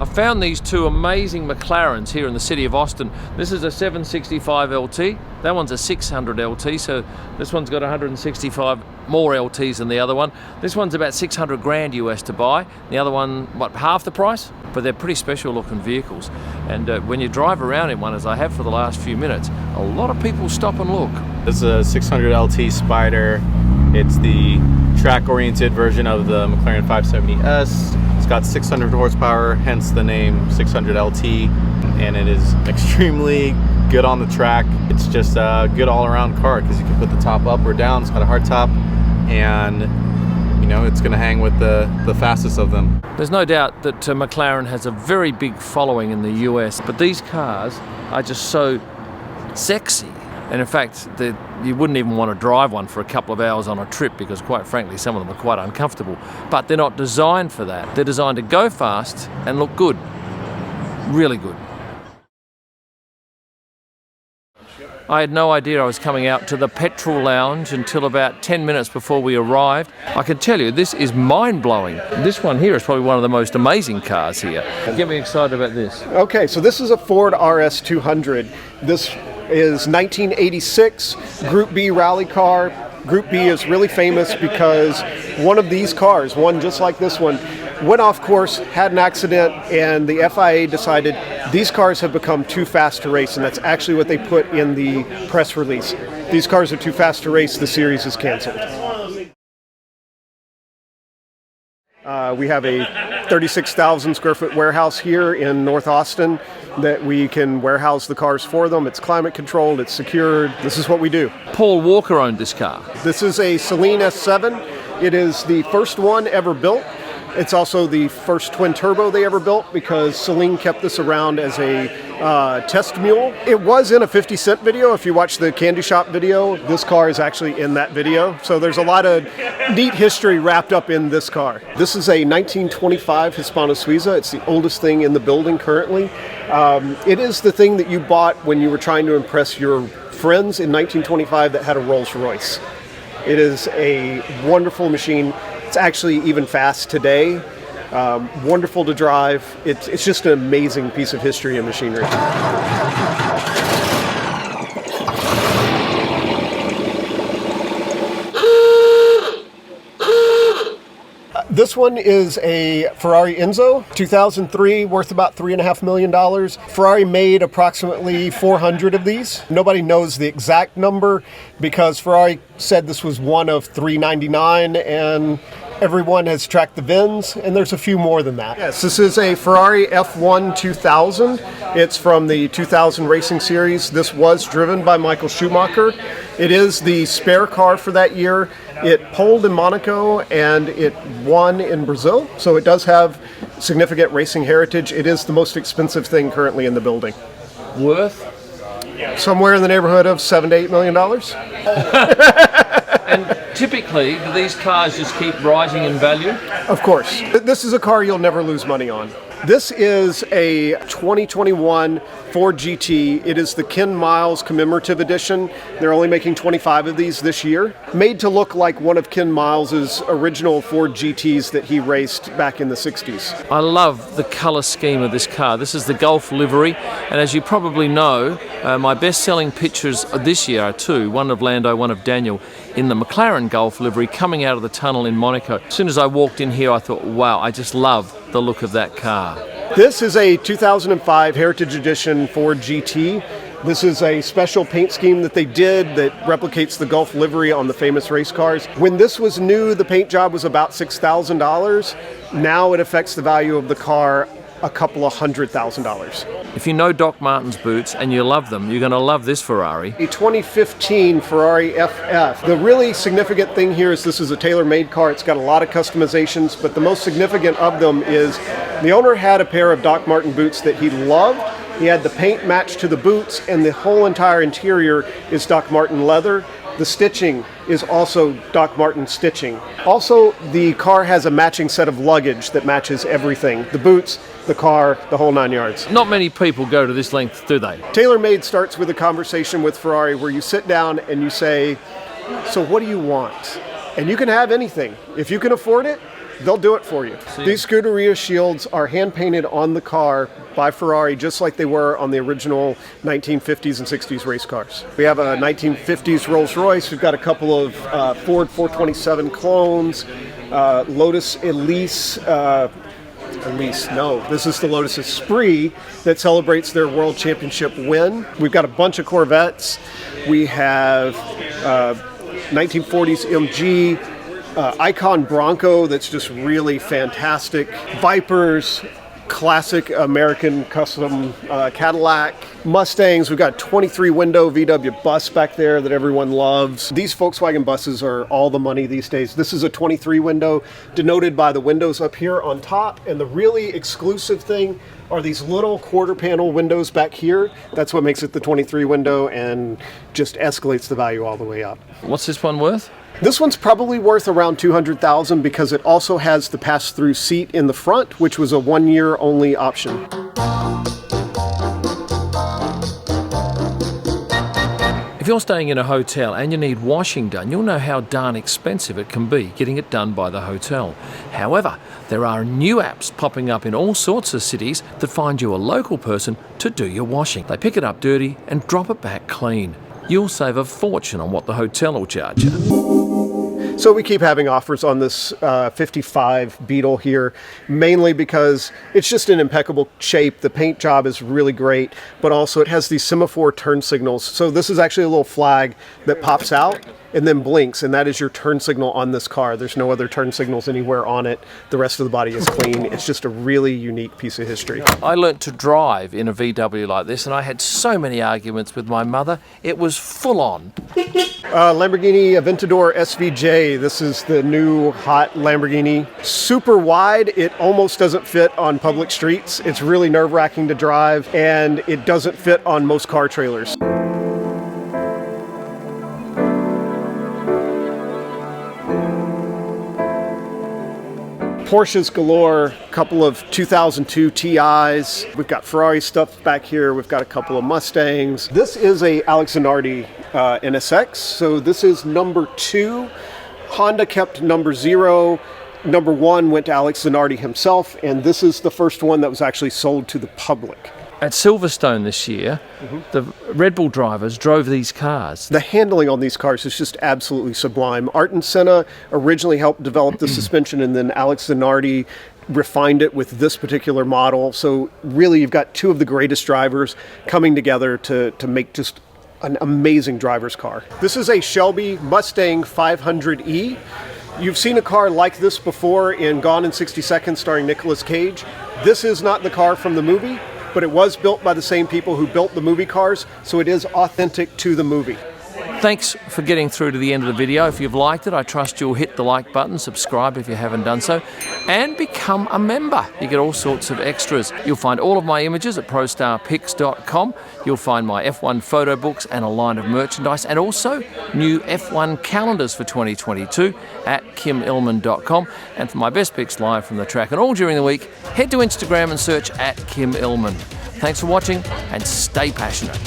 I found these two amazing McLarens here in the city of Austin. This is a 765 LT, that one's a 600 LT, so this one's got 165 more LTs than the other one. This one's about 600 grand US to buy, the other one, what, half the price? But they're pretty special looking vehicles. And when you drive around in one, as I have for the last few minutes, a lot of people stop and look. This is a 600 LT Spider. It's the track-oriented version of the McLaren 570S. It's got 600 horsepower, hence the name 600 LT, and it is extremely good on the track. It's just a good all-around car because you can put the top up or down. It's got a hard top, and you know it's going to hang with the fastest of them. There's no doubt that McLaren has a very big following in the US, but these cars are just so sexy. And in fact, you wouldn't even want to drive one for a couple of hours on a trip because quite frankly, some of them are quite uncomfortable. But they're not designed for that. They're designed to go fast and look good. Really good. I had no idea I was coming out to the petrol lounge until about 10 minutes before we arrived. I can tell you, this is mind-blowing. This one here is probably one of the most amazing cars here. Get me excited about this. Okay, so this is a Ford RS 200. This is 1986 Group B rally car. Group B is really famous because one of these cars, one just like this one, went off course, had an accident, and the FIA decided these cars have become too fast to race, and that's actually what they put in the press release. These cars are too fast to race, the series is canceled. We have a 36,000 square foot warehouse here in North Austin that we can warehouse the cars for them. It's climate controlled, it's secured. This is what we do. Paul Walker owned this car. This is a Saleen S7. It is the first one ever built. It's also the first twin turbo they ever built because Saleen kept this around as a test mule. It was in a 50 Cent video. If you watch the Candy Shop video, this car is actually in that video. So there's a lot of neat history wrapped up in this car. This is a 1925 Hispano Suiza. It's the oldest thing in the building currently. It is the thing that you bought when you were trying to impress your friends in 1925 that had a Rolls Royce. It is a wonderful machine. It's actually even fast today. Wonderful to drive. It's just an amazing piece of history and machinery. This one is a Ferrari Enzo, 2003, worth about $3.5 million. Ferrari made approximately 400 of these. Nobody knows the exact number because Ferrari said this was one of 399, and everyone has tracked the VINs, and there's a few more than that. Yes, this is a Ferrari F1 2000. It's from the 2000 racing series. This was driven by Michael Schumacher. It is the spare car for that year. It poled in Monaco and it won in Brazil, so it does have significant racing heritage. It is the most expensive thing currently in the building. Worth? Somewhere in the neighborhood of $7 to $8 million. And typically, do these cars just keep rising in value? Of course. This is a car you'll never lose money on. This is a 2021 Ford GT. It is the Ken Miles commemorative edition. They're only making 25 of these this year. Made to look like one of Ken Miles's original Ford GTs that he raced back in the 60s. I love the color scheme of this car. This is the Gulf livery, and as you probably know, my best-selling pictures this year are two, one of Lando, one of Daniel, in the McLaren Gulf livery coming out of the tunnel in Monaco. As soon as I walked in here, I thought, wow, I just love the look of that car. This is a 2005 Heritage Edition Ford GT. This is a special paint scheme that they did that replicates the Gulf livery on the famous race cars. When this was new, the paint job was about $6,000. Now it affects the value of the car a couple of $100,000. If you know Doc Martens boots and you love them, you're going to love this Ferrari. A 2015 Ferrari FF. The really significant thing here is this is a tailor-made car. It's got a lot of customizations, but the most significant of them is the owner had a pair of Doc Marten boots that he loved. He had the paint matched to the boots, and the whole entire interior is Doc Marten leather. The stitching is also Doc Marten stitching. Also, the car has a matching set of luggage that matches everything. The boots, the car, the whole 9 yards. Not many people go to this length, do they? TaylorMade starts with a conversation with Ferrari where you sit down and you say, so what do you want? And you can have anything. If you can afford it, they'll do it for you. These Scuderia shields are hand-painted on the car by Ferrari, just like they were on the original 1950s and 60s race cars. We have a 1950s Rolls-Royce. We've got a couple of Ford 427 clones, Lotus Elise. This is the Lotus Esprit that celebrates their World Championship win. We've got a bunch of Corvettes. We have 1940s MG, Icon Bronco that's just really fantastic, Vipers, classic American custom Cadillac, Mustangs. We've got 23 window VW bus back there that everyone loves. These Volkswagen buses are all the money these days. This is a 23 window, denoted by the windows up here on top, and the really exclusive thing are these little quarter panel windows back here. That's what makes it the 23 window and just escalates the value all the way up. What's this one worth? This one's probably worth around $200,000 because it also has the pass-through seat in the front, which was a one-year only option. If you're staying in a hotel and you need washing done, you'll know how darn expensive it can be getting it done by the hotel. However, there are new apps popping up in all sorts of cities that find you a local person to do your washing. They pick it up dirty and drop it back clean. You'll save a fortune on what the hotel will charge you. So we keep having offers on this 55 Beetle here, mainly because it's just in impeccable shape. The paint job is really great, but also it has these semaphore turn signals. So this is actually a little flag that pops out and then blinks, and that is your turn signal on this car. There's no other turn signals anywhere on it. The rest of the body is clean. It's just a really unique piece of history. I learnt to drive in a VW like this, and I had so many arguments with my mother. It was full on. Lamborghini Aventador SVJ. This is the new hot Lamborghini. Super wide. It almost doesn't fit on public streets. It's really nerve-wracking to drive, and it doesn't fit on most car trailers. Porsches galore, a couple of 2002 TIs. We've got Ferrari stuff back here. We've got a couple of Mustangs. This is a Alex Zanardi NSX. So this is number 2. Honda kept number 0. Number 1 went to Alex Zanardi himself, and this is the first one that was actually sold to the public. At Silverstone this year, the Red Bull drivers drove these cars. The handling on these cars is just absolutely sublime. Ayrton Senna originally helped develop the suspension, and then Alex Zanardi refined it with this particular model. So really, you've got two of the greatest drivers coming together to make just an amazing driver's car. This is a Shelby Mustang 500E. You've seen a car like this before in Gone in 60 Seconds starring Nicolas Cage. This is not the car from the movie, but it was built by the same people who built the movie cars, so it is authentic to the movie. Thanks for getting through to the end of the video. If you've liked it, I trust you'll hit the like button, subscribe if you haven't done so, and become a member. You get all sorts of extras. You'll find all of my images at prostarpics.com. You'll find my F1 photo books and a line of merchandise, and also new F1 calendars for 2022 at kimillman.com. And for my best pics live from the track and all during the week, head to Instagram and search at Kim Illman. Thanks for watching, and stay passionate.